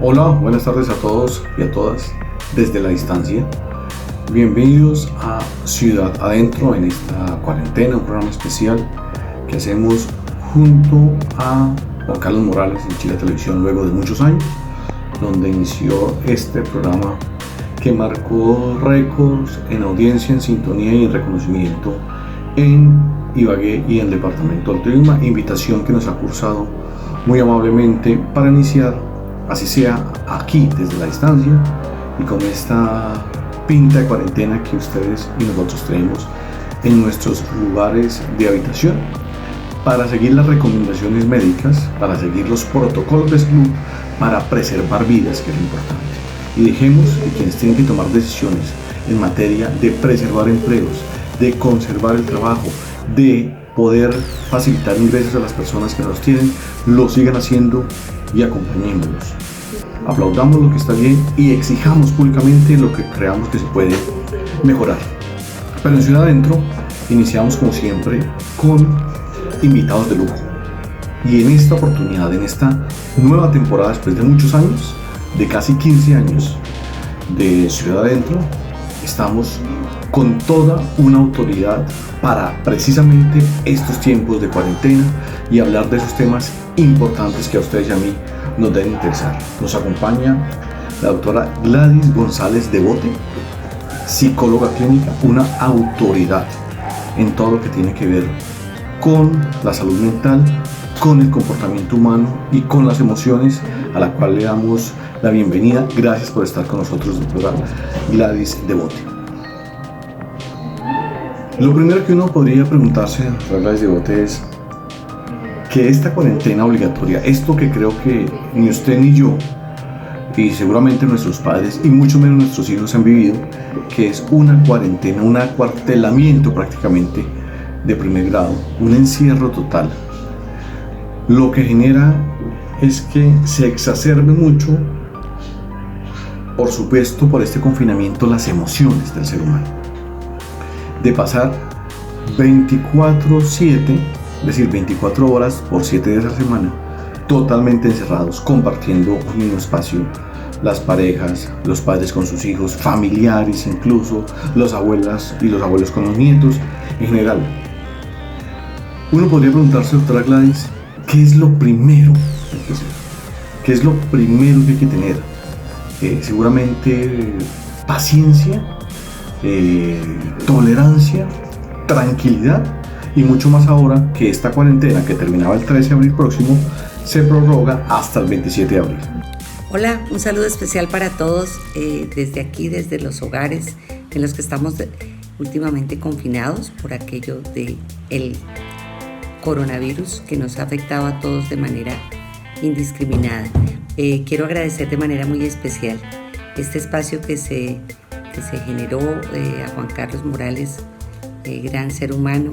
Hola, buenas tardes a todos y a todas desde la distancia. Bienvenidos a Ciudad Adentro en esta cuarentena, un programa especial que hacemos junto a Juan Carlos Morales en Chile Televisión luego de muchos años, donde inició este programa que marcó récords en audiencia, en sintonía y en reconocimiento en Ibagué y en el departamento del Tolima, invitación que nos ha cursado muy amablemente para iniciar, así sea aquí desde la distancia y con esta pinta de cuarentena que ustedes y nosotros tenemos en nuestros lugares de habitación, para seguir las recomendaciones médicas, para seguir los protocolos de salud, para preservar vidas, que es lo importante. Y dejemos que quienes tienen que tomar decisiones en materia de preservar empleos, de conservar el trabajo, de poder facilitar ingresos a las personas que los tienen, lo sigan haciendo y acompañémoslos. Aplaudamos lo que está bien y exijamos públicamente lo que creamos que se puede mejorar. Pero en Ciudad Adentro iniciamos como siempre con invitados de lujo. Y en esta oportunidad, en esta nueva temporada, después de muchos años, de casi 15 años de Ciudad Adentro, estamos con toda una autoridad para precisamente estos tiempos de cuarentena y hablar de esos temas importantes que a ustedes y a mí nos deben interesar. Nos acompaña la doctora Gladys González Devote, psicóloga clínica, una autoridad en todo lo que tiene que ver con la salud mental, con el comportamiento humano y con las emociones, a la cual le damos la bienvenida. Gracias por estar con nosotros, doctora Gladys Devote. Lo primero que uno podría preguntarse, doctora Gladys Devote, es que esta cuarentena obligatoria, esto que creo que ni usted ni yo, y seguramente nuestros padres y mucho menos nuestros hijos han vivido, que es una cuarentena, un acuartelamiento prácticamente de primer grado, un encierro total, lo que genera es que se exacerbe mucho, por supuesto, por este confinamiento, las emociones del ser humano. De pasar 24/7, es decir, 24 horas por 7 días a la semana, totalmente encerrados, compartiendo un mismo espacio, las parejas, los padres con sus hijos, familiares incluso, las abuelas y los abuelos con los nietos, en general. Uno podría preguntarse, doctora Gladys, ¿qué es lo primero que hay que hacer? ¿Qué es lo primero que hay que tener? Seguramente paciencia, tolerancia, tranquilidad y mucho más ahora que esta cuarentena que terminaba el 13 de abril próximo se prorroga hasta el 27 de abril. Hola, un saludo especial para todos desde aquí, desde los hogares en los que estamos últimamente confinados por aquello del coronavirus que nos ha afectado a todos de manera indiscriminada. Quiero agradecer de manera muy especial este espacio que se generó a Juan Carlos Morales, gran ser humano,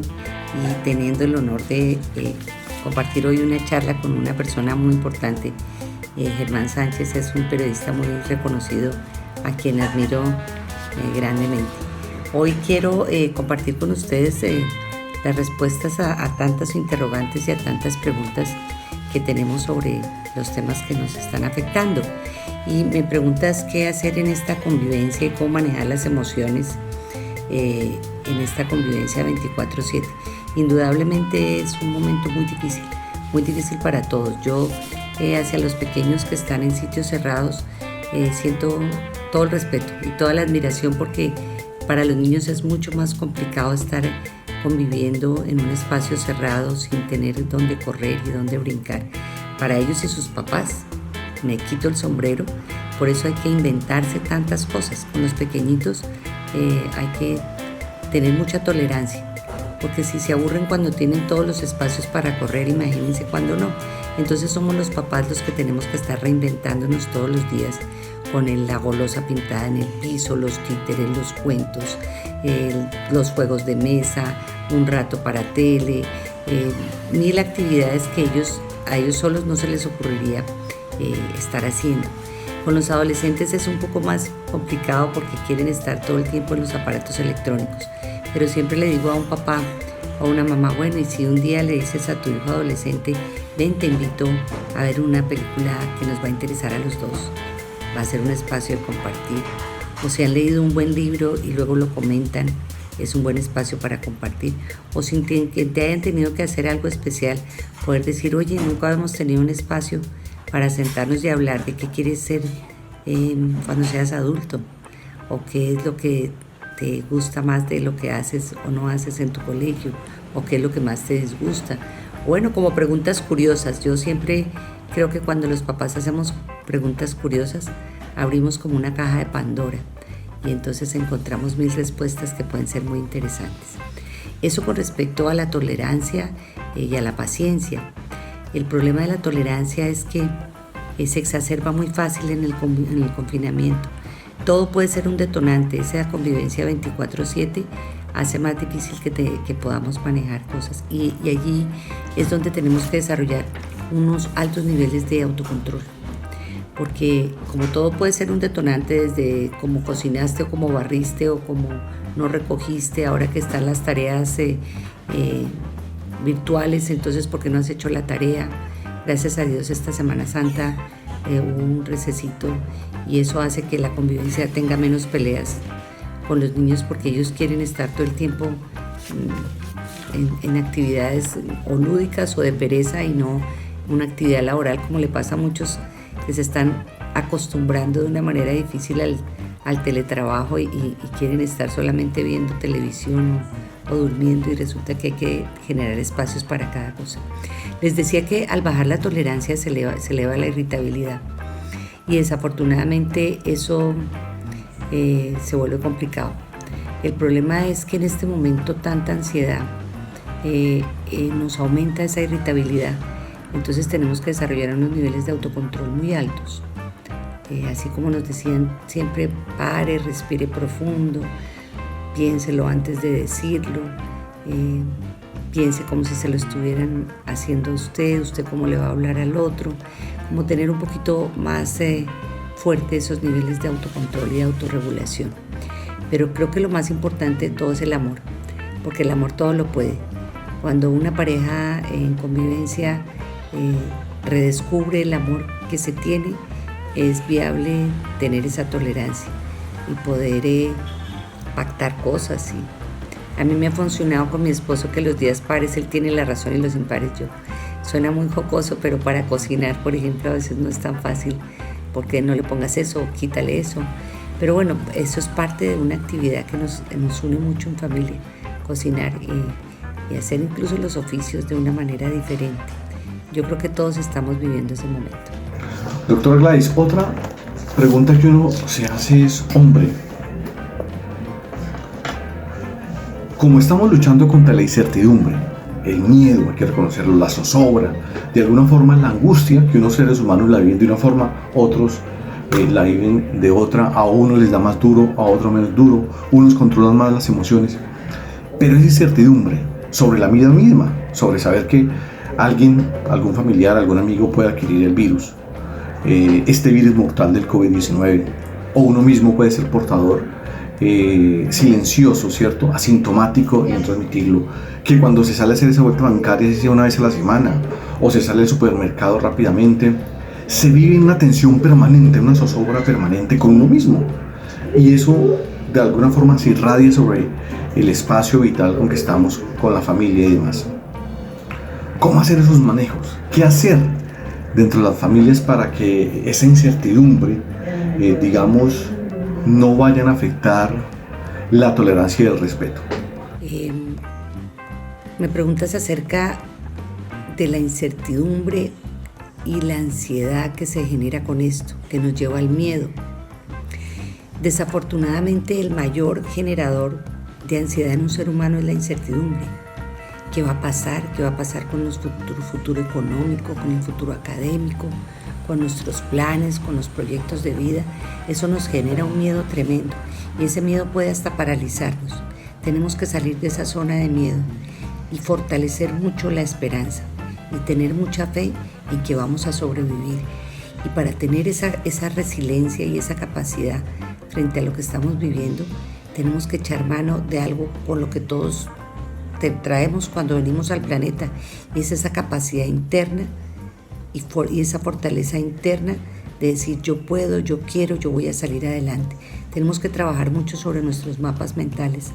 y teniendo el honor de compartir hoy una charla con una persona muy importante. Germán Sánchez es un periodista muy reconocido a quien admiro grandemente. Hoy quiero compartir con ustedes las respuestas a tantas interrogantes y a tantas preguntas que tenemos sobre los temas que nos están afectando. Y me preguntas qué hacer en esta convivencia y cómo manejar las emociones en esta convivencia 24/7. Indudablemente es un momento muy difícil para todos. Yo hacia los pequeños que están en sitios cerrados siento todo el respeto y toda la admiración, porque para los niños es mucho más complicado estar conviviendo en un espacio cerrado sin tener dónde correr y dónde brincar. Para ellos y sus papás, me quito el sombrero. Por eso hay que inventarse tantas cosas. Con los pequeñitos hay que tener mucha tolerancia, porque si se aburren cuando tienen todos los espacios para correr, imagínense cuando no. Entonces somos los papás los que tenemos que estar reinventándonos todos los días con la golosa pintada en el piso, los títeres, los cuentos, los juegos de mesa, un rato para tele, 1000 actividades que a ellos solos no se les ocurriría estar haciendo. Con los adolescentes es un poco más complicado porque quieren estar todo el tiempo en los aparatos electrónicos, pero siempre le digo a un papá o a una mamá, bueno, y si un día le dices a tu hijo adolescente ven, te invito a ver una película que nos va a interesar a los dos. Va a ser un espacio de compartir. O si han leído un buen libro y luego lo comentan, es un buen espacio para compartir. O si que te hayan tenido que hacer algo especial, poder decir, oye, nunca hemos tenido un espacio para sentarnos y hablar de qué quieres ser cuando seas adulto, o qué es lo que te gusta más de lo que haces o no haces en tu colegio, o qué es lo que más te disgusta. Bueno, como preguntas curiosas. Yo siempre creo que cuando los papás hacemos preguntas curiosas, abrimos como una caja de Pandora y entonces encontramos 1000 respuestas que pueden ser muy interesantes. Eso con respecto a la tolerancia y a la paciencia. El problema de la tolerancia es que se exacerba muy fácil en el confinamiento. Todo puede ser un detonante. Esa convivencia 24/7 hace más difícil que podamos manejar cosas, y allí es donde tenemos que desarrollar unos altos niveles de autocontrol, porque como todo puede ser un detonante, desde cómo cocinaste o cómo barriste o cómo no recogiste, ahora que están las tareas virtuales, entonces ¿por qué no has hecho la tarea? Gracias a Dios esta Semana Santa hubo un recesito y eso hace que la convivencia tenga menos peleas con los niños, porque ellos quieren estar todo el tiempo en actividades o lúdicas o de pereza, y no una actividad laboral, como le pasa a muchos que se están acostumbrando de una manera difícil al teletrabajo y quieren estar solamente viendo televisión o durmiendo, y resulta que hay que generar espacios para cada cosa. Les decía que al bajar la tolerancia se eleva la irritabilidad, y desafortunadamente eso se vuelve complicado. El problema es que en este momento tanta ansiedad nos aumenta esa irritabilidad, entonces tenemos que desarrollar unos niveles de autocontrol muy altos. Así como nos decían siempre, pare, respire profundo, piénselo antes de decirlo, piense como si se lo estuvieran haciendo a usted cómo le va a hablar al otro, como tener un poquito más fuerte esos niveles de autocontrol y de autorregulación. Pero creo que lo más importante de todo es el amor, porque el amor todo lo puede. Cuando una pareja en convivencia redescubre el amor que se tiene, es viable tener esa tolerancia y poder pactar cosas. Y a mí me ha funcionado con mi esposo que los días pares él tiene la razón y los impares yo. Suena muy jocoso, pero para cocinar, por ejemplo, a veces no es tan fácil, porque no le pongas eso, quítale eso. Pero bueno, eso es parte de una actividad que nos une mucho en familia, cocinar y hacer incluso los oficios de una manera diferente. Yo creo que todos estamos viviendo ese momento. Doctora Gladys, otra pregunta que uno se hace es, hombre, como estamos luchando contra la incertidumbre, el miedo, hay que reconocerlo, la zozobra, de alguna forma la angustia, que unos seres humanos la viven de una forma, otros la viven de otra, a unos les da más duro, a otros menos duro, unos controlan más las emociones, pero esa incertidumbre sobre la vida misma, sobre saber que algún familiar, algún amigo puede adquirir el virus, este virus mortal del COVID-19, o uno mismo puede ser portador silencioso, ¿cierto? Asintomático, y no transmitirlo, que cuando se sale a hacer esa vuelta bancaria se hace una vez a la semana, o se sale al supermercado rápidamente, se vive una tensión permanente, una zozobra permanente con uno mismo, y eso de alguna forma se irradia sobre el espacio vital con que estamos con la familia y demás. ¿Cómo hacer esos manejos? ¿Qué hacer dentro de las familias para que esa incertidumbre, digamos, no vayan a afectar la tolerancia y el respeto? Me preguntas acerca de la incertidumbre y la ansiedad que se genera con esto, que nos lleva al miedo. Desafortunadamente, el mayor generador de ansiedad en un ser humano es la incertidumbre. ¿Qué va a pasar? ¿Qué va a pasar con nuestro futuro económico, con el futuro académico, con nuestros planes, con los proyectos de vida? Eso nos genera un miedo tremendo, y ese miedo puede hasta paralizarnos. Tenemos que salir de esa zona de miedo y fortalecer mucho la esperanza y tener mucha fe en que vamos a sobrevivir. Y para tener esa resiliencia y esa capacidad frente a lo que estamos viviendo, tenemos que echar mano de algo por lo que todos traemos cuando venimos al planeta, y es esa capacidad interna y esa fortaleza interna de decir yo puedo, yo quiero, yo voy a salir adelante. Tenemos que trabajar mucho sobre nuestros mapas mentales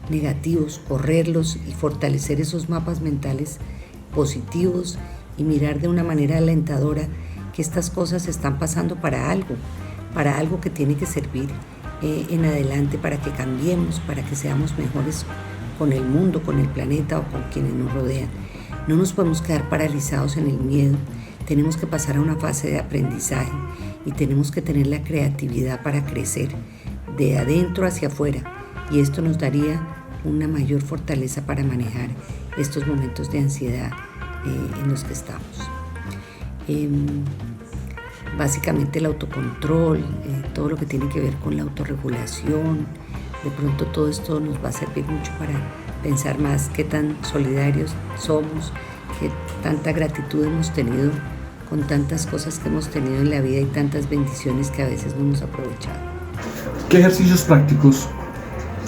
negativos, correrlos y fortalecer esos mapas mentales positivos y mirar de una manera alentadora que estas cosas están pasando para algo que tiene que servir en adelante, para que cambiemos, para que seamos mejores con el mundo, con el planeta o con quienes nos rodean. No nos podemos quedar paralizados en el miedo, tenemos que pasar a una fase de aprendizaje y tenemos que tener la creatividad para crecer de adentro hacia afuera, y esto nos daría una mayor fortaleza para manejar estos momentos de ansiedad en los que estamos. Básicamente el autocontrol, todo lo que tiene que ver con la autorregulación, de pronto todo esto nos va a servir mucho para pensar más qué tan solidarios somos, qué tanta gratitud hemos tenido con tantas cosas que hemos tenido en la vida y tantas bendiciones que a veces no hemos aprovechado. ¿Qué ejercicios prácticos,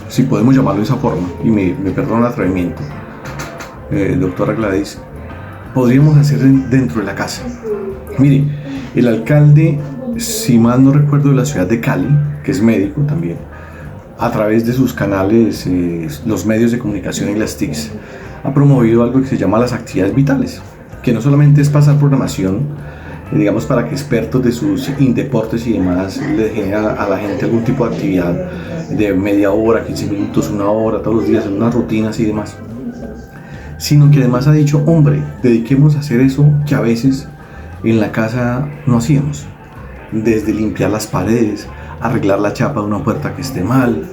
si podemos llamarlo de esa forma, y me perdona el atrevimiento, doctora Gladys, podríamos hacer dentro de la casa? Mire, el alcalde, si mal no recuerdo, de la ciudad de Cali, que es médico también, a través de sus canales, los medios de comunicación y las TICs, ha promovido algo que se llama las actividades vitales, que no solamente es pasar programación, digamos, para que expertos de sus indeportes y demás le generen a la gente algún tipo de actividad de media hora, 15 minutos, una hora, todos los días, en unas rutinas y demás, sino que además ha dicho, hombre, dediquemos a hacer eso que a veces en la casa no hacíamos, desde limpiar las paredes, arreglar la chapa de una puerta que esté mal,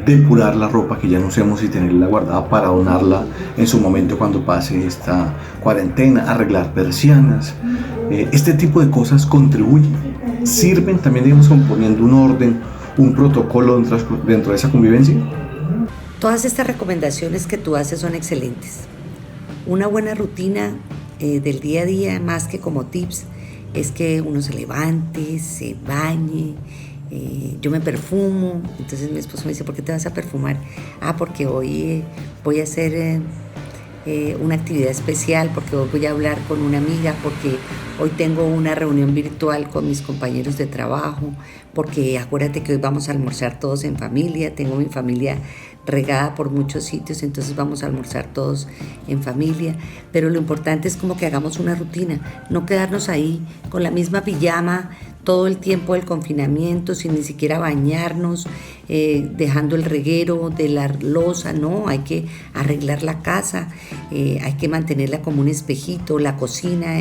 depurar la ropa que ya no usemos y tenerla guardada para donarla en su momento cuando pase esta cuarentena, arreglar persianas. Este tipo de cosas contribuyen, sirven también, digamos, componiendo un orden, un protocolo dentro de esa convivencia. Todas estas recomendaciones que tú haces son excelentes. Una buena rutina del día a día, más que como tips, es que uno se levante, se bañe. Yo me perfumo, entonces mi esposo me dice, ¿por qué te vas a perfumar? Porque hoy voy a hacer una actividad especial, porque hoy voy a hablar con una amiga, porque hoy tengo una reunión virtual con mis compañeros de trabajo, porque acuérdate que hoy vamos a almorzar todos en familia, tengo mi familia regada por muchos sitios, entonces vamos a almorzar todos en familia, pero lo importante es como que hagamos una rutina, no quedarnos ahí con la misma pijama todo el tiempo del confinamiento, sin ni siquiera bañarnos, dejando el reguero de la loza. No, hay que arreglar la casa, hay que mantenerla como un espejito. La cocina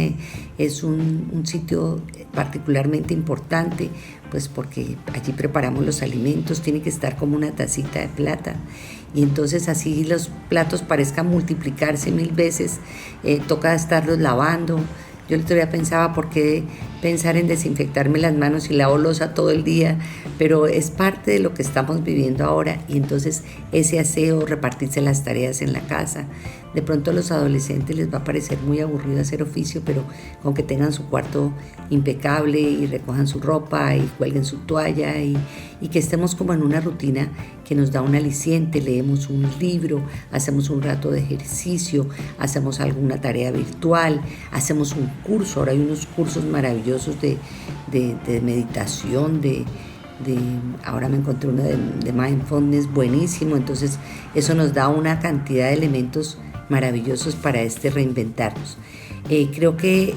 es un sitio particularmente importante, pues porque allí preparamos los alimentos, tiene que estar como una tacita de plata, y entonces así los platos parezcan multiplicarse 1000 veces, toca estarlos lavando. Yo el otro día pensaba, ¿por qué pensar en desinfectarme las manos y lavo loza todo el día? Pero es parte de lo que estamos viviendo ahora, y entonces ese aseo, repartirse las tareas en la casa. De pronto a los adolescentes les va a parecer muy aburrido hacer oficio, pero con que tengan su cuarto impecable y recojan su ropa y cuelguen su toalla y que estemos como en una rutina que nos da un aliciente, leemos un libro, hacemos un rato de ejercicio, hacemos alguna tarea virtual, hacemos un curso. Ahora hay unos cursos maravillosos de meditación, ahora me encontré uno de mindfulness buenísimo. Entonces eso nos da una cantidad de elementos maravillosos para reinventarnos. Creo que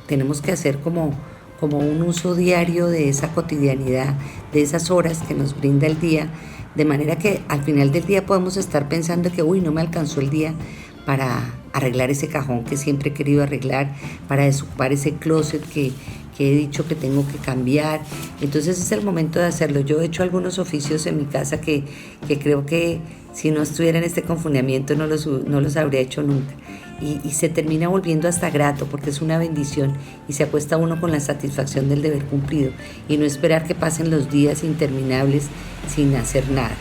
tenemos que hacer como un uso diario de esa cotidianidad, de esas horas que nos brinda el día, de manera que al final del día podemos estar pensando que no me alcanzó el día para arreglar ese cajón que siempre he querido arreglar, para desocupar ese closet que he dicho que tengo que cambiar. Entonces es el momento de hacerlo. Yo he hecho algunos oficios en mi casa que creo que si no estuviera en este confinamiento no los habría hecho nunca. Y se termina volviendo hasta grato, porque es una bendición, y se acuesta uno con la satisfacción del deber cumplido y no esperar que pasen los días interminables sin hacer nada.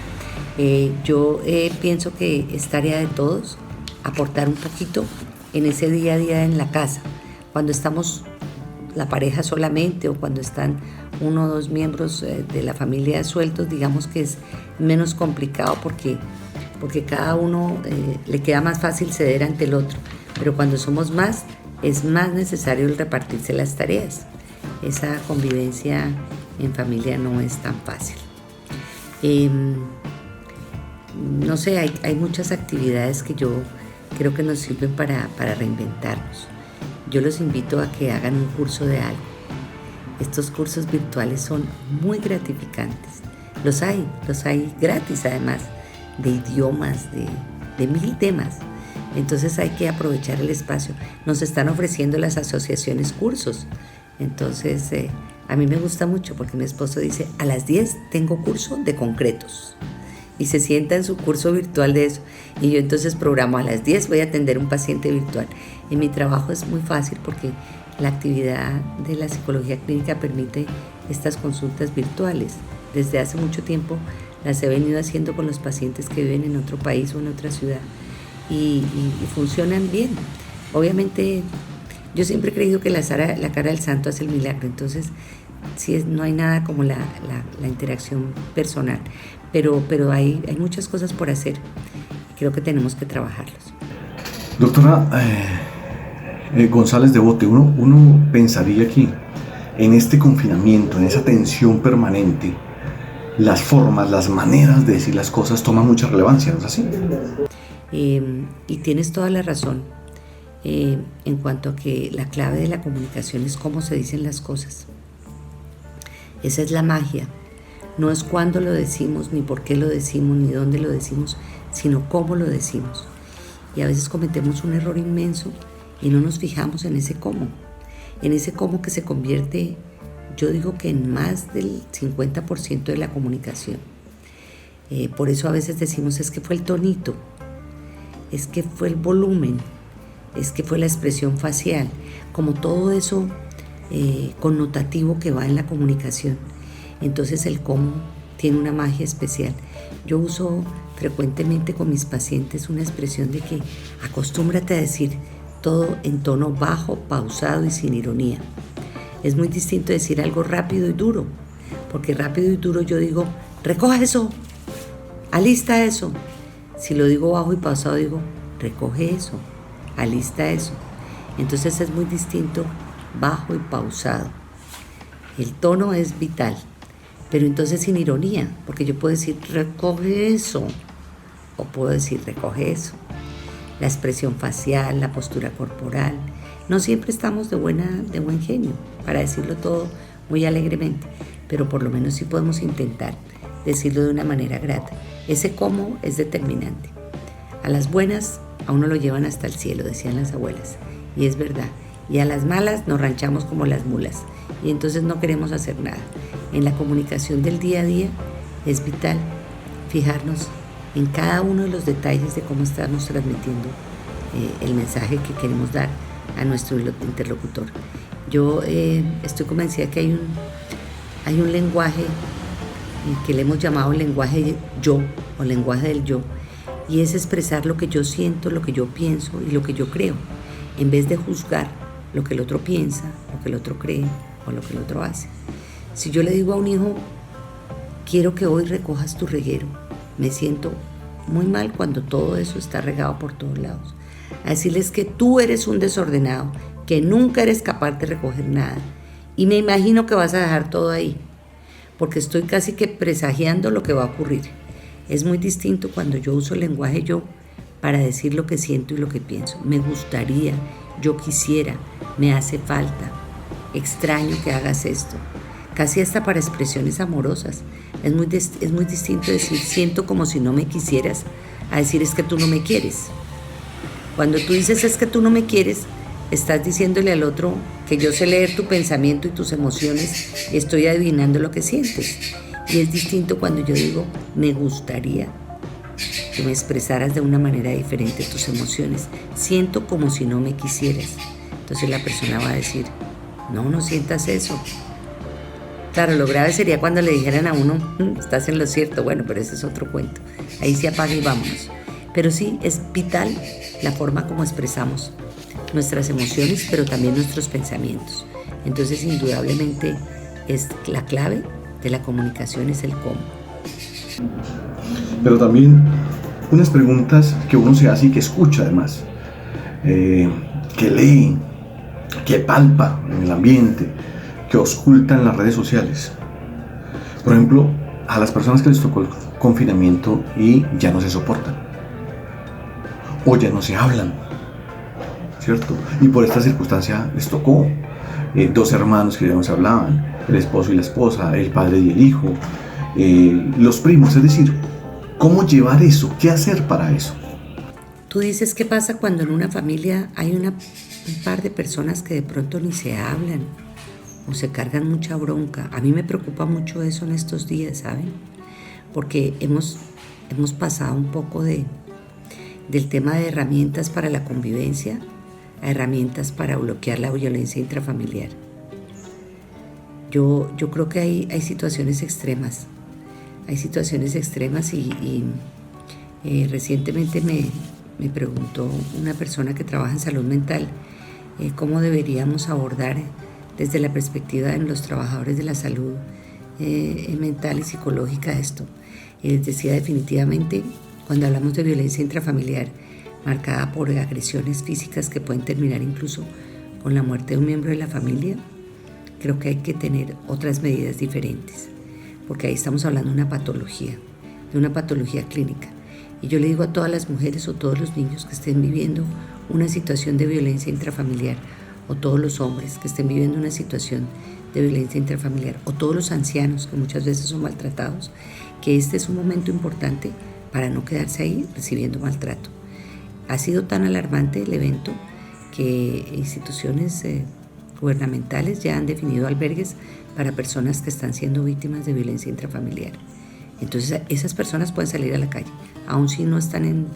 Yo pienso que es tarea de todos aportar un poquito en ese día a día en la casa. Cuando estamos la pareja solamente, o cuando están uno o dos miembros de la familia sueltos, digamos que es menos complicado, porque porque cada uno le queda más fácil ceder ante el otro, pero cuando somos más, es más necesario el repartirse las tareas. Esa convivencia en familia no es tan fácil. No sé, hay muchas actividades que yo creo que nos sirven para reinventarnos. Yo los invito a que hagan un curso de algo. Estos cursos virtuales son muy gratificantes. Los hay gratis además, de idiomas, de 1000 temas. Entonces hay que aprovechar el espacio. Nos están ofreciendo las asociaciones cursos. Entonces a mí me gusta mucho porque mi esposo dice, a las 10 tengo curso de concretos. Y se sienta en su curso virtual de eso. Y yo entonces programo a las 10 voy a atender un paciente virtual. En mi trabajo es muy fácil porque la actividad de la psicología clínica permite estas consultas virtuales. Desde hace mucho tiempo las he venido haciendo con los pacientes que viven en otro país o en otra ciudad y funcionan bien. Obviamente yo siempre he creído que la cara del santo hace el milagro, entonces no hay nada como la interacción personal, pero hay muchas cosas por hacer. Creo que tenemos que trabajarlos. Doctora González de Bote, uno pensaría aquí, en este confinamiento, en esa tensión permanente, las formas, las maneras de decir las cosas toman mucha relevancia, ¿no es así? Y tienes toda la razón en cuanto a que la clave de la comunicación es cómo se dicen las cosas. Esa es la magia. No es cuándo lo decimos, ni por qué lo decimos, ni dónde lo decimos, sino cómo lo decimos. Y a veces cometemos un error inmenso y no nos fijamos en ese cómo que se convierte, yo digo que en más del 50% de la comunicación. Por eso a veces decimos, es que fue el tonito, es que fue el volumen, es que fue la expresión facial, como todo eso connotativo que va en la comunicación. Entonces el cómo tiene una magia especial. Yo uso frecuentemente con mis pacientes una expresión de que acostúmbrate a decir todo en tono bajo, pausado y sin ironía. Es muy distinto decir algo rápido y duro, porque rápido y duro yo digo, recoge eso, alista eso. Si lo digo bajo y pausado digo, recoge eso, alista eso. Entonces es muy distinto bajo y pausado. El tono es vital, pero entonces sin ironía, porque yo puedo decir, recoge eso, o puedo decir, recoge eso. La expresión facial, la postura corporal. No siempre estamos de buen genio, para decirlo todo muy alegremente, pero por lo menos sí podemos intentar decirlo de una manera grata. Ese cómo es determinante. A las buenas a uno lo llevan hasta el cielo, decían las abuelas, y es verdad. Y a las malas nos ranchamos como las mulas, y entonces no queremos hacer nada. En la comunicación del día a día es vital fijarnos en cada uno de los detalles de cómo estamos transmitiendo el mensaje que queremos dar a nuestro interlocutor. Yo estoy convencida que hay un lenguaje que le hemos llamado el lenguaje yo o lenguaje del yo, y es expresar lo que yo siento, lo que yo pienso y lo que yo creo, en vez de juzgar lo que el otro piensa, lo que el otro cree o lo que el otro hace. Si yo le digo a un hijo, quiero que hoy recojas tu reguero, me siento muy mal cuando todo eso está regado por todos lados. A decirles que tú eres un desordenado, que nunca eres capaz de recoger nada. Y me imagino que vas a dejar todo ahí, porque estoy casi que presagiando lo que va a ocurrir. Es muy distinto cuando yo uso el lenguaje yo para decir lo que siento y lo que pienso. Me gustaría, yo quisiera, me hace falta, extraño que hagas esto. Casi hasta para expresiones amorosas. Es muy distinto decir siento como si no me quisieras a decir es que tú no me quieres. Cuando tú dices es que tú no me quieres, estás diciéndole al otro que yo sé leer tu pensamiento y tus emociones y estoy adivinando lo que sientes. Y es distinto cuando yo digo me gustaría que me expresaras de una manera diferente tus emociones. Siento como si no me quisieras. Entonces la persona va a decir, no sientas eso. Claro, lo grave sería cuando le dijeran a uno, estás en lo cierto, bueno, pero ese es otro cuento. Ahí se apaga y vámonos. Pero sí, es vital la forma como expresamos nuestras emociones, pero también nuestros pensamientos. Entonces, indudablemente, es la clave de la comunicación es el cómo. Pero también unas preguntas que uno se hace y que escucha además, que lee, que palpa en el ambiente, que ausculta en las redes sociales. Por ejemplo, a las personas que les tocó el confinamiento y ya no se soportan, o ya no se hablan, ¿cierto? Y por esta circunstancia les tocó dos hermanos que ya no se hablaban, el esposo y la esposa, el padre y el hijo, los primos, es decir, ¿cómo llevar eso? ¿Qué hacer para eso? Tú dices, ¿qué pasa cuando en una familia hay un par de personas que de pronto ni se hablan o se cargan mucha bronca? A mí me preocupa mucho eso en estos días, ¿saben? Porque hemos pasado un poco del tema de herramientas para la convivencia a herramientas para bloquear la violencia intrafamiliar. Yo creo que hay situaciones extremas. Hay situaciones extremas y recientemente me preguntó una persona que trabaja en salud mental cómo deberíamos abordar desde la perspectiva de los trabajadores de la salud mental y psicológica esto. Y les decía definitivamente, cuando hablamos de violencia intrafamiliar marcada por agresiones físicas que pueden terminar incluso con la muerte de un miembro de la familia, creo que hay que tener otras medidas diferentes, porque ahí estamos hablando de una patología clínica. Y yo le digo a todas las mujeres o todos los niños que estén viviendo una situación de violencia intrafamiliar, o todos los hombres que estén viviendo una situación de violencia intrafamiliar, o todos los ancianos que muchas veces son maltratados, que este es un momento importante para no quedarse ahí recibiendo maltrato. Ha sido tan alarmante el evento que instituciones gubernamentales ya han definido albergues para personas que están siendo víctimas de violencia intrafamiliar. Entonces esas personas pueden salir a la calle, aun si no están en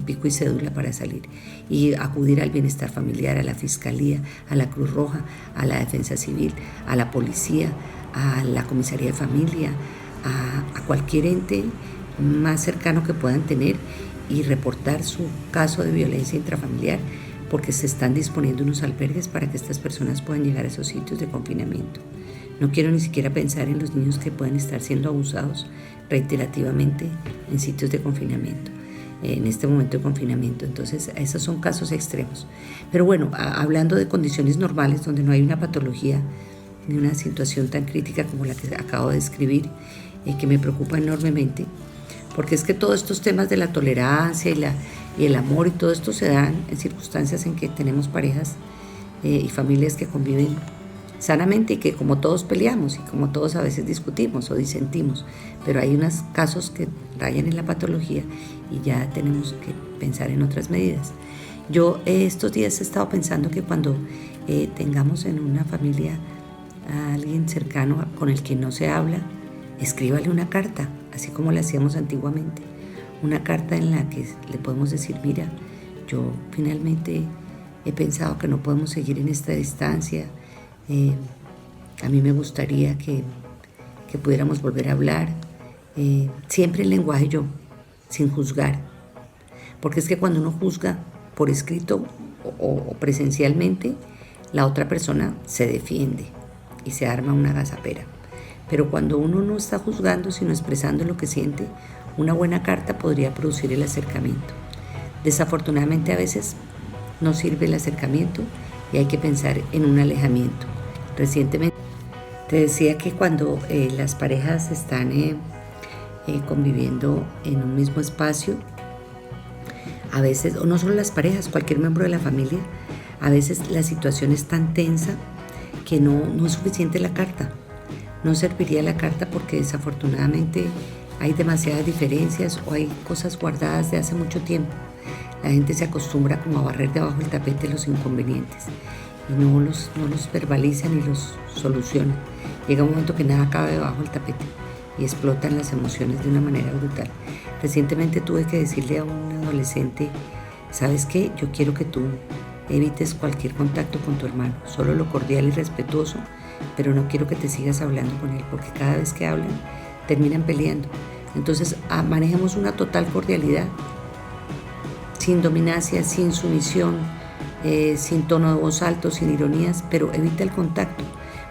pico y cédula para salir, y acudir al bienestar familiar, a la fiscalía, a la Cruz Roja, a la Defensa Civil, a la policía, a la comisaría de familia, a cualquier ente más cercano que puedan tener y reportar su caso de violencia intrafamiliar, porque se están disponiendo unos albergues para que estas personas puedan llegar a esos sitios de confinamiento. No quiero ni siquiera pensar en los niños que pueden estar siendo abusados reiterativamente en sitios de confinamiento, en este momento de confinamiento. Entonces, esos son casos extremos. Pero bueno, hablando de condiciones normales donde no hay una patología ni una situación tan crítica como la que acabo de describir, que me preocupa enormemente, porque es que todos estos temas de la tolerancia y el amor y todo esto se dan en circunstancias en que tenemos parejas y familias que conviven sanamente y que como todos peleamos y como todos a veces discutimos o disentimos, pero hay unos casos que rayan en la patología y ya tenemos que pensar en otras medidas. Yo estos días he estado pensando que cuando tengamos en una familia a alguien cercano con el que no se habla, escríbale una carta, así como la hacíamos antiguamente, una carta en la que le podemos decir: mira, yo finalmente he pensado que no podemos seguir en esta distancia, a mí me gustaría que pudiéramos volver a hablar, siempre en lenguaje yo, sin juzgar, porque es que cuando uno juzga por escrito o presencialmente, la otra persona se defiende y se arma una agazapera. Pero cuando uno no está juzgando, sino expresando lo que siente, una buena carta podría producir el acercamiento. Desafortunadamente a veces no sirve el acercamiento y hay que pensar en un alejamiento. Recientemente te decía que cuando las parejas están conviviendo en un mismo espacio, a veces, o no solo las parejas, cualquier miembro de la familia, a veces la situación es tan tensa que no es suficiente la carta. No serviría la carta porque desafortunadamente hay demasiadas diferencias o hay cosas guardadas de hace mucho tiempo. La gente se acostumbra como a barrer debajo del tapete los inconvenientes y no los verbaliza ni los soluciona. Llega un momento que nada cabe debajo del tapete y explotan las emociones de una manera brutal. Recientemente tuve que decirle a un adolescente: ¿sabes qué? Yo quiero que tú evites cualquier contacto con tu hermano, solo lo cordial y respetuoso, pero no quiero que te sigas hablando con él, porque cada vez que hablan terminan peleando. Entonces manejemos una total cordialidad, sin dominancia, sin sumisión, sin tono de voz alto, sin ironías, pero evita el contacto,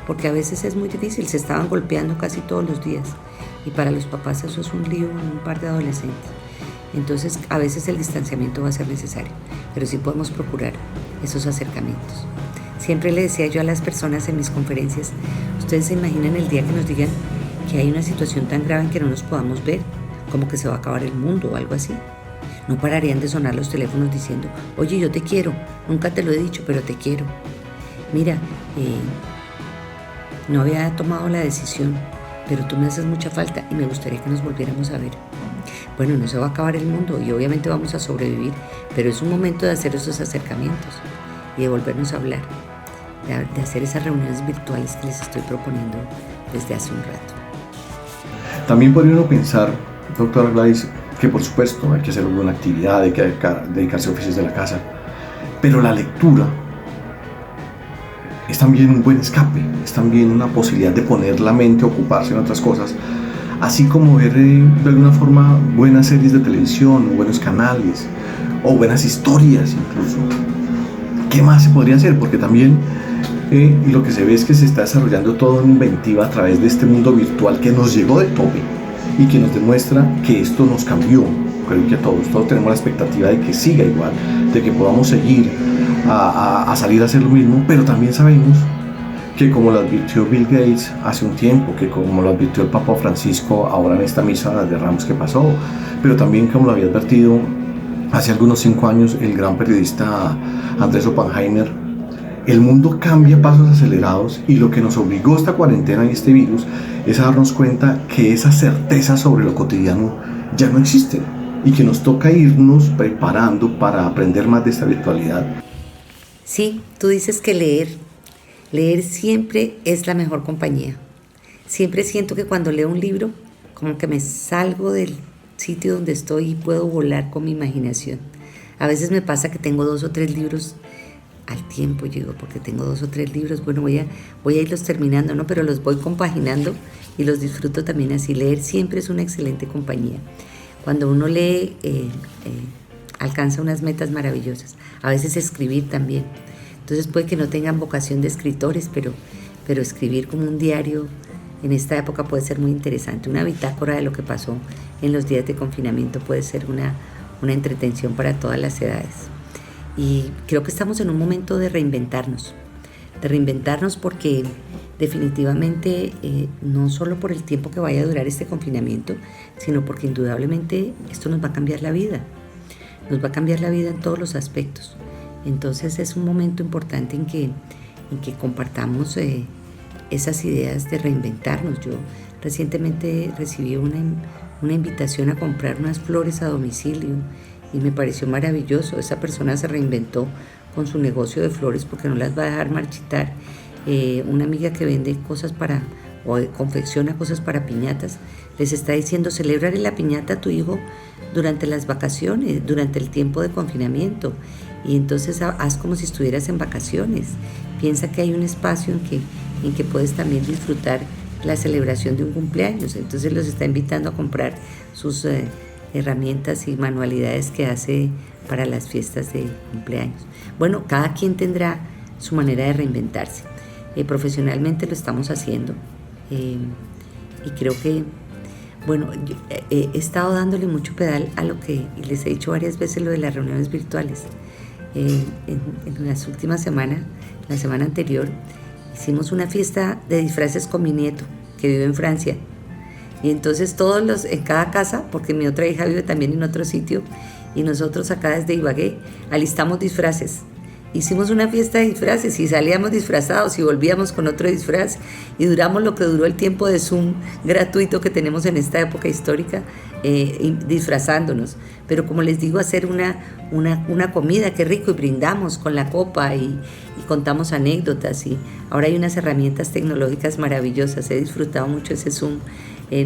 porque a veces es muy difícil. Se estaban golpeando casi todos los días y para los papás eso es un lío en un par de adolescentes. Entonces, a veces el distanciamiento va a ser necesario, pero sí podemos procurar esos acercamientos. Siempre le decía yo a las personas en mis conferencias, ustedes se imaginan el día que nos digan que hay una situación tan grave en que no nos podamos ver, como que se va a acabar el mundo o algo así. No pararían de sonar los teléfonos diciendo, oye, yo te quiero, nunca te lo he dicho, pero te quiero. Mira, no había tomado la decisión, pero tú me haces mucha falta y me gustaría que nos volviéramos a ver. Bueno, no se va a acabar el mundo y obviamente vamos a sobrevivir, pero es un momento de hacer esos acercamientos y de volvernos a hablar, de hacer esas reuniones virtuales que les estoy proponiendo desde hace un rato. También podría uno pensar, doctora Gladys, que por supuesto hay que hacer alguna actividad, hay que dedicarse a oficios de la casa, pero la lectura es también un buen escape, es también una posibilidad de poner la mente a ocuparse en otras cosas, así como ver de alguna forma buenas series de televisión, buenos canales, o buenas historias incluso. ¿Qué más se podría hacer? Porque también lo que se ve es que se está desarrollando toda una inventiva a través de este mundo virtual que nos llegó de tope y que nos demuestra que esto nos cambió. Creo que a todos tenemos la expectativa de que siga igual, de que podamos seguir a salir a hacer lo mismo, pero también sabemos que, como lo advirtió Bill Gates hace un tiempo, que como lo advirtió el Papa Francisco ahora en esta misa de Ramos que pasó, pero también como lo había advertido hace algunos 5 años el gran periodista Andrés Oppenheimer, el mundo cambia a pasos acelerados y lo que nos obligó esta cuarentena y este virus es a darnos cuenta que esa certeza sobre lo cotidiano ya no existe y que nos toca irnos preparando para aprender más de esta virtualidad. Sí, tú dices que leer siempre es la mejor compañía. Siempre siento que cuando leo un libro, como que me salgo del sitio donde estoy y puedo volar con mi imaginación. A veces me pasa que tengo 2 o 3 libros al tiempo, llego, porque tengo 2 o 3 libros, bueno, voy a irlos terminando, ¿no? Pero los voy compaginando y los disfruto también así. Leer siempre es una excelente compañía. Cuando uno lee, alcanza unas metas maravillosas. A veces escribir también. Entonces puede que no tengan vocación de escritores, pero escribir como un diario en esta época puede ser muy interesante. Una bitácora de lo que pasó en los días de confinamiento puede ser una entretención para todas las edades. Y creo que estamos en un momento de reinventarnos porque definitivamente no solo por el tiempo que vaya a durar este confinamiento, sino porque indudablemente esto nos va a cambiar la vida. Nos va a cambiar la vida en todos los aspectos. Entonces es un momento importante en que compartamos esas ideas de reinventarnos. Yo recientemente recibí una invitación a comprar unas flores a domicilio y me pareció maravilloso. Esa persona se reinventó con su negocio de flores porque no las va a dejar marchitar. Una amiga que vende cosas o confecciona cosas para piñatas, les está diciendo, celébrale la piñata a tu hijo durante las vacaciones, durante el tiempo de confinamiento, y entonces haz como si estuvieras en vacaciones. Piensa que hay un espacio en que puedes también disfrutar la celebración de un cumpleaños. Entonces los está invitando a comprar sus herramientas y manualidades que hace para las fiestas de cumpleaños. Bueno, cada quien tendrá su manera de reinventarse. Profesionalmente lo estamos haciendo y creo que, bueno, he estado dándole mucho pedal a lo que les he dicho varias veces, lo de las reuniones virtuales. En las últimas semanas, la semana anterior, hicimos una fiesta de disfraces con mi nieto, que vive en Francia. Y entonces en cada casa, porque mi otra hija vive también en otro sitio, y nosotros acá desde Ibagué alistamos disfraces. Hicimos una fiesta de disfraces y salíamos disfrazados y volvíamos con otro disfraz y duramos lo que duró el tiempo de Zoom gratuito que tenemos en esta época histórica, disfrazándonos. Pero como les digo, hacer una comida, qué rico, y brindamos con la copa y contamos anécdotas, y ahora hay unas herramientas tecnológicas maravillosas. He disfrutado mucho ese Zoom,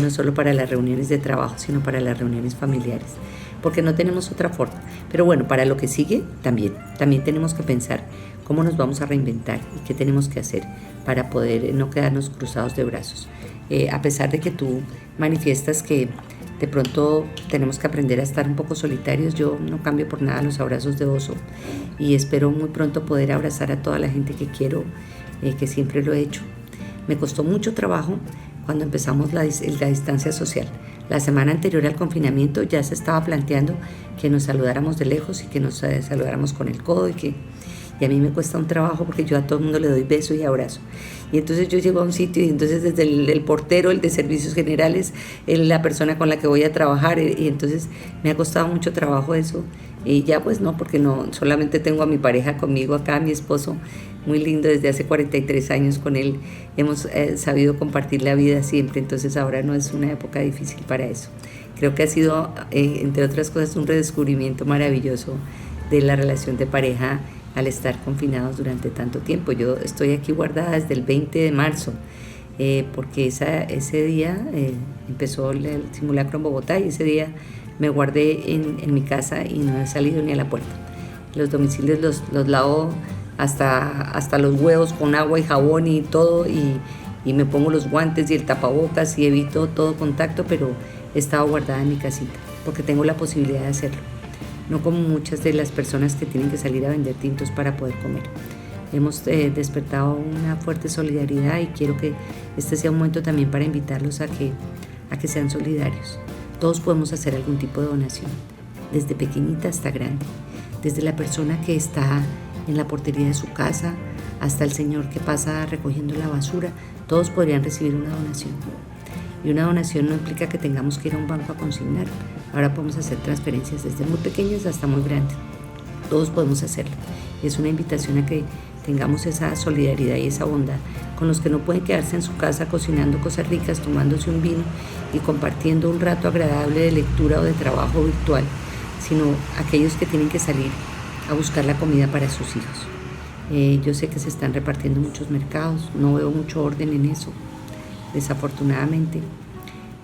no solo para las reuniones de trabajo, sino para las reuniones familiares, porque no tenemos otra forma. Pero bueno, para lo que sigue también tenemos que pensar cómo nos vamos a reinventar y qué tenemos que hacer para poder no quedarnos cruzados de brazos. A pesar de que tú manifiestas que de pronto tenemos que aprender a estar un poco solitarios, yo no cambio por nada los abrazos de oso y espero muy pronto poder abrazar a toda la gente que quiero, que siempre lo he hecho. Me costó mucho trabajo cuando empezamos la distancia social. La semana anterior al confinamiento ya se estaba planteando que nos saludáramos de lejos y que nos saludáramos con el codo y a mí me cuesta un trabajo porque yo a todo el mundo le doy beso y abrazo. Y entonces yo llego a un sitio y entonces desde el portero, el de servicios generales, la persona con la que voy a trabajar, y entonces me ha costado mucho trabajo eso. Y ya pues no, porque no solamente tengo a mi pareja conmigo acá, a mi esposo, muy lindo, desde hace 43 años con él hemos sabido compartir la vida siempre, entonces ahora no es una época difícil para eso. Creo que ha sido, entre otras cosas, un redescubrimiento maravilloso de la relación de pareja al estar confinados durante tanto tiempo. Yo estoy aquí guardada desde el 20 de marzo, porque ese día empezó el simulacro en Bogotá y ese día me guardé en mi casa y no he salido ni a la puerta. Los domicilios los lavo hasta los huevos con agua y jabón y todo, y me pongo los guantes y el tapabocas y evito todo contacto, pero he estado guardada en mi casita porque tengo la posibilidad de hacerlo. No como muchas de las personas que tienen que salir a vender tintos para poder comer. Hemos despertado una fuerte solidaridad y quiero que este sea un momento también para invitarlos a que sean solidarios. Todos podemos hacer algún tipo de donación, desde pequeñita hasta grande, desde la persona que está en la portería de su casa hasta el señor que pasa recogiendo la basura. Todos podrían recibir una donación. Y una donación no implica que tengamos que ir a un banco a consignar. Ahora podemos hacer transferencias desde muy pequeñas hasta muy grandes. Todos podemos hacerlo. Es una invitación a que tengamos esa solidaridad y esa bondad con los que no pueden quedarse en su casa cocinando cosas ricas, tomándose un vino y compartiendo un rato agradable de lectura o de trabajo virtual, sino aquellos que tienen que salir a buscar la comida para sus hijos. Yo sé que se están repartiendo muchos mercados, no veo mucho orden en eso. Desafortunadamente,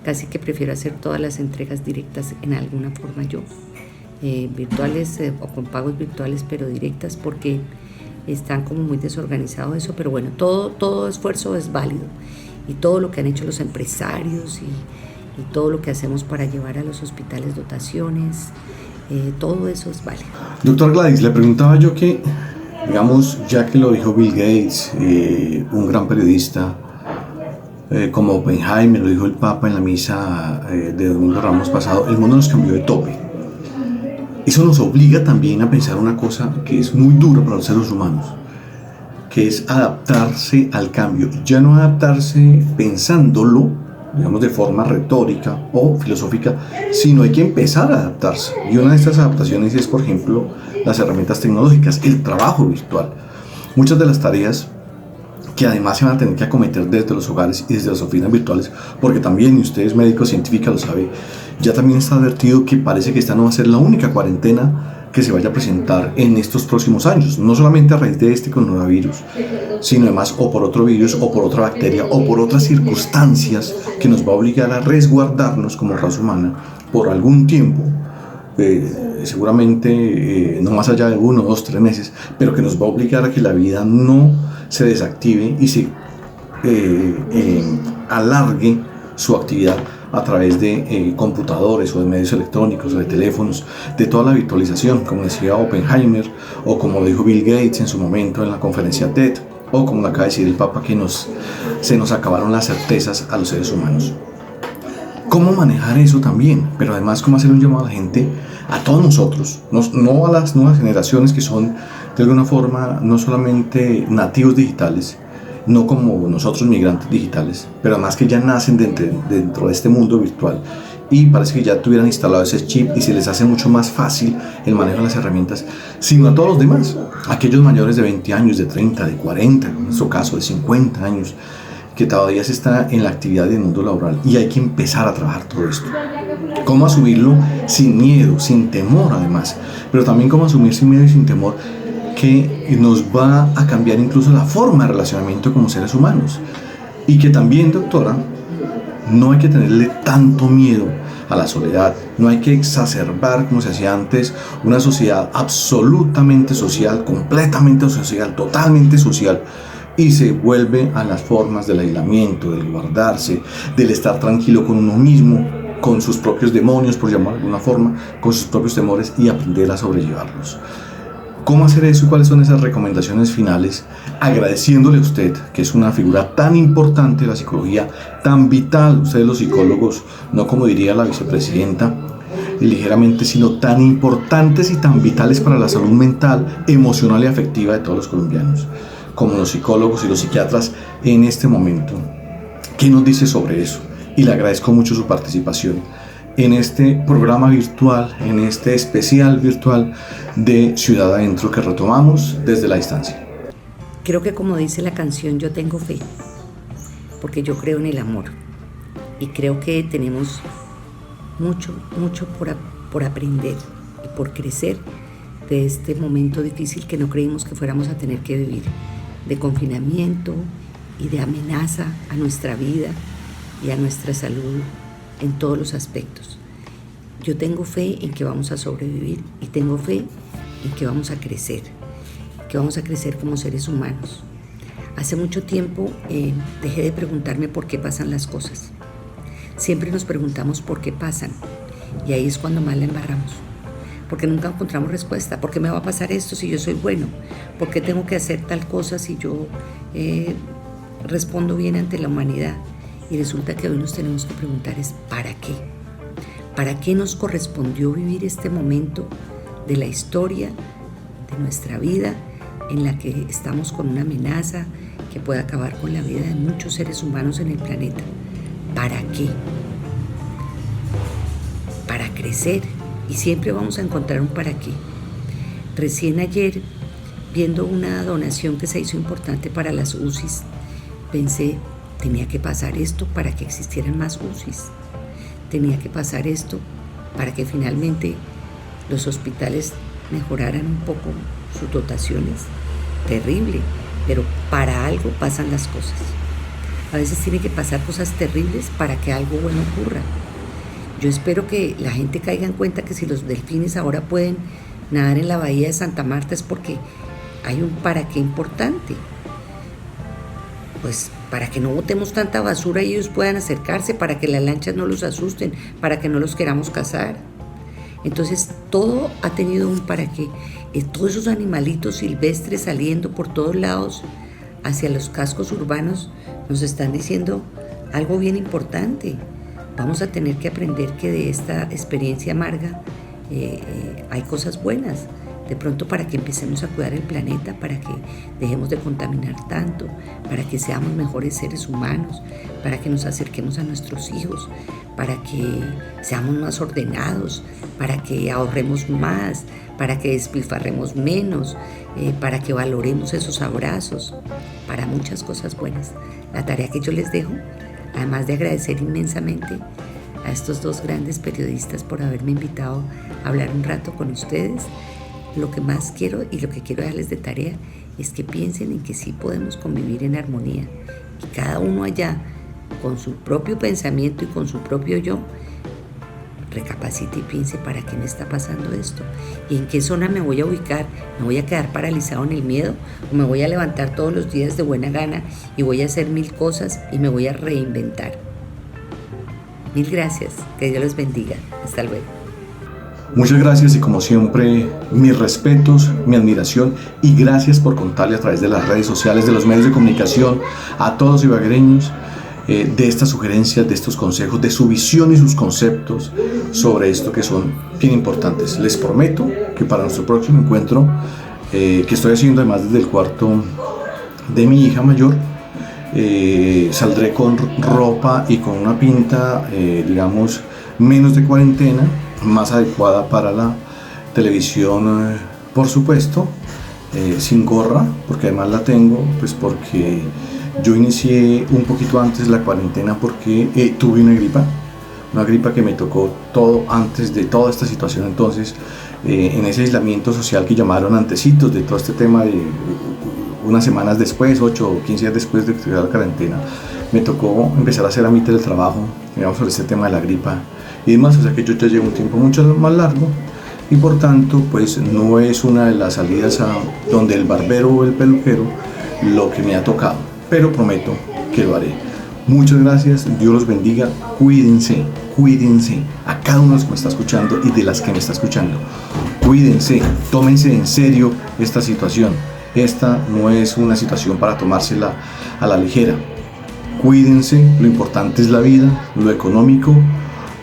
casi que prefiero hacer todas las entregas directas en alguna forma yo, virtuales o con pagos virtuales, pero directas, porque están como muy desorganizado eso. Pero bueno, todo esfuerzo es válido, y todo lo que han hecho los empresarios y todo lo que hacemos para llevar a los hospitales dotaciones, todo eso es válido. Doctor Gladys, le preguntaba yo que, digamos, ya que lo dijo Bill Gates, un gran periodista, como Oppenheimer, lo dijo el Papa en la misa de Domingo Ramos pasado, el mundo nos cambió de tope. Eso nos obliga también a pensar una cosa que es muy dura para los seres humanos, que es adaptarse al cambio. Ya no adaptarse pensándolo, digamos, de forma retórica o filosófica, sino hay que empezar a adaptarse. Y una de estas adaptaciones es, por ejemplo, las herramientas tecnológicas, el trabajo virtual. Muchas de las tareas que además se van a tener que acometer desde los hogares y desde las oficinas virtuales, porque también, y usted es médico científica, lo sabe, ya también está advertido que parece que esta no va a ser la única cuarentena que se vaya a presentar en estos próximos años, no solamente a raíz de este coronavirus, sino además o por otro virus, o por otra bacteria, o por otras circunstancias que nos va a obligar a resguardarnos como raza humana por algún tiempo, seguramente no más allá de 1, 2, 3 meses, pero que nos va a obligar a que la vida no se desactive y se alargue su actividad a través de computadores o de medios electrónicos o de teléfonos, de toda la virtualización, como decía Oppenheimer, o como dijo Bill Gates en su momento en la conferencia TED, o como acaba de decir el Papa, que se nos acabaron las certezas a los seres humanos. ¿Cómo manejar eso también? Pero además, ¿cómo hacer un llamado a la gente, a todos nosotros, no a las nuevas generaciones que son de alguna forma no solamente nativos digitales, no como nosotros migrantes digitales, pero además que ya nacen dentro de este mundo virtual y parece que ya tuvieran instalado ese chip y se les hace mucho más fácil el manejo de las herramientas, sino a todos los demás, aquellos mayores de 20 años, de 30, de 40, en nuestro caso de 50 años, que todavía se está en la actividad del mundo laboral, y hay que empezar a trabajar todo esto. Cómo asumirlo sin miedo, sin temor además, pero también cómo asumir sin miedo y sin temor que nos va a cambiar incluso la forma de relacionamiento como seres humanos. Y que también, doctora, no hay que tenerle tanto miedo a la soledad, no hay que exacerbar, como se hacía antes, una sociedad absolutamente social, completamente social, totalmente social, y se vuelve a las formas del aislamiento, del guardarse, del estar tranquilo con uno mismo, con sus propios demonios, por llamarlo de alguna forma, con sus propios temores, y aprender a sobrellevarlos. ¿Cómo hacer eso y cuáles son esas recomendaciones finales? Agradeciéndole a usted, que es una figura tan importante de la psicología, tan vital, ustedes los psicólogos, no como diría la vicepresidenta, ligeramente, sino tan importantes y tan vitales para la salud mental, emocional y afectiva de todos los colombianos, como los psicólogos y los psiquiatras en este momento. ¿Qué nos dice sobre eso? Y le agradezco mucho su participación en este programa virtual, en este especial virtual de Ciudad Adentro que retomamos desde la distancia. Creo que como dice la canción, yo tengo fe, porque yo creo en el amor y creo que tenemos mucho por aprender y por crecer de este momento difícil que no creímos que fuéramos a tener que vivir, de confinamiento y de amenaza a nuestra vida y a nuestra salud en todos los aspectos. Yo tengo fe en que vamos a sobrevivir y tengo fe en que vamos a crecer como seres humanos. Hace mucho tiempo dejé de preguntarme por qué pasan las cosas. Siempre nos preguntamos por qué pasan y ahí es cuando más la embarramos, porque nunca encontramos respuesta. ¿Por qué me va a pasar esto si yo soy bueno? ¿Por qué tengo que hacer tal cosa si yo respondo bien ante la humanidad? Y resulta que hoy nos tenemos que preguntar es ¿para qué? ¿Para qué nos correspondió vivir este momento de la historia de nuestra vida en la que estamos con una amenaza que puede acabar con la vida de muchos seres humanos en el planeta? ¿Para qué? Para crecer, y siempre vamos a encontrar un para qué. Recién ayer, viendo una donación que se hizo importante para las UCIs, pensé, tenía que pasar esto para que existieran más UCIs. Tenía que pasar esto para que finalmente los hospitales mejoraran un poco sus dotaciones. Terrible, pero para algo pasan las cosas. A veces tiene que pasar cosas terribles para que algo bueno ocurra. Yo espero que la gente caiga en cuenta que si los delfines ahora pueden nadar en la bahía de Santa Marta es porque hay un para qué importante. Pues para que no botemos tanta basura y ellos puedan acercarse, para que las lanchas no los asusten, para que no los queramos cazar. Entonces todo ha tenido un para qué. Todos esos animalitos silvestres saliendo por todos lados hacia los cascos urbanos nos están diciendo algo bien importante. Vamos a tener que aprender que de esta experiencia amarga hay cosas buenas. De pronto para que empecemos a cuidar el planeta, para que dejemos de contaminar tanto, para que seamos mejores seres humanos, para que nos acerquemos a nuestros hijos, para que seamos más ordenados, para que ahorremos más, para que despilfarremos menos, para que valoremos esos abrazos, para muchas cosas buenas. La tarea que yo les dejo, además de agradecer inmensamente a estos dos grandes periodistas por haberme invitado a hablar un rato con ustedes, lo que más quiero y lo que quiero darles de tarea es que piensen en que sí podemos convivir en armonía, que cada uno allá con su propio pensamiento y con su propio yo recapacite y piense para qué me está pasando esto y en qué zona me voy a ubicar. ¿Me voy a quedar paralizado en el miedo o me voy a levantar todos los días de buena gana y voy a hacer 1000 cosas y me voy a reinventar? Mil gracias, que Dios los bendiga. Hasta luego. Muchas gracias y como siempre, mis respetos, mi admiración y gracias por contarle a través de las redes sociales, de los medios de comunicación, a todos los ibaguereños de estas sugerencias, de estos consejos, de su visión y sus conceptos sobre esto que son bien importantes. Les prometo que para nuestro próximo encuentro, que estoy haciendo además desde el cuarto de mi hija mayor, saldré con ropa y con una pinta, digamos, menos de cuarentena, más adecuada para la televisión, por supuesto, sin gorra, porque además la tengo, pues porque yo inicié un poquito antes la cuarentena porque tuve una gripa que me tocó todo antes de toda esta situación. Entonces, en ese aislamiento social que llamaron antecitos de todo este tema de unas semanas después, 8 o 15 días después de la cuarentena, me tocó empezar a hacer a mí teletrabajo, digamos, sobre este tema de la gripa y demás, o sea que yo ya llevo un tiempo mucho más largo y por tanto pues no es una de las salidas a donde el barbero o el peluquero lo que me ha tocado, pero prometo que lo haré. Muchas gracias, Dios los bendiga, cuídense. cuídense, a cada uno de los que me está escuchando y de las que me está escuchando. Cuídense, tómense en serio esta situación. Esta no es una situación para tomársela a la ligera. Cuídense, lo importante es la vida, lo económico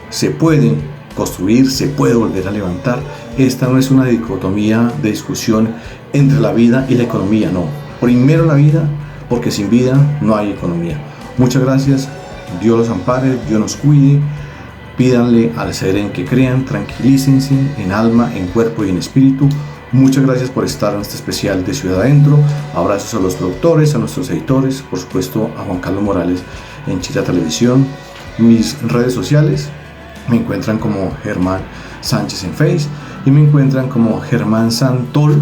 se puede construir, se puede volver a levantar. Esta no es una dicotomía de discusión entre la vida y la economía, no. Primero la vida, porque sin vida no hay economía. Muchas gracias, Dios los ampare, Dios nos cuide. Pídanle al ser en que crean, tranquilícense en alma, en cuerpo y en espíritu. Muchas gracias por estar en este especial de Ciudad Adentro. Abrazos a los productores, a nuestros editores, por supuesto a Juan Carlos Morales en Chira Televisión. Mis redes sociales me encuentran como Germán Sánchez en Face y me encuentran como Germán Santol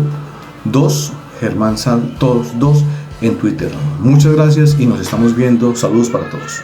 2, Germán Santos 2 en Twitter. Muchas gracias y nos estamos viendo. Saludos para todos.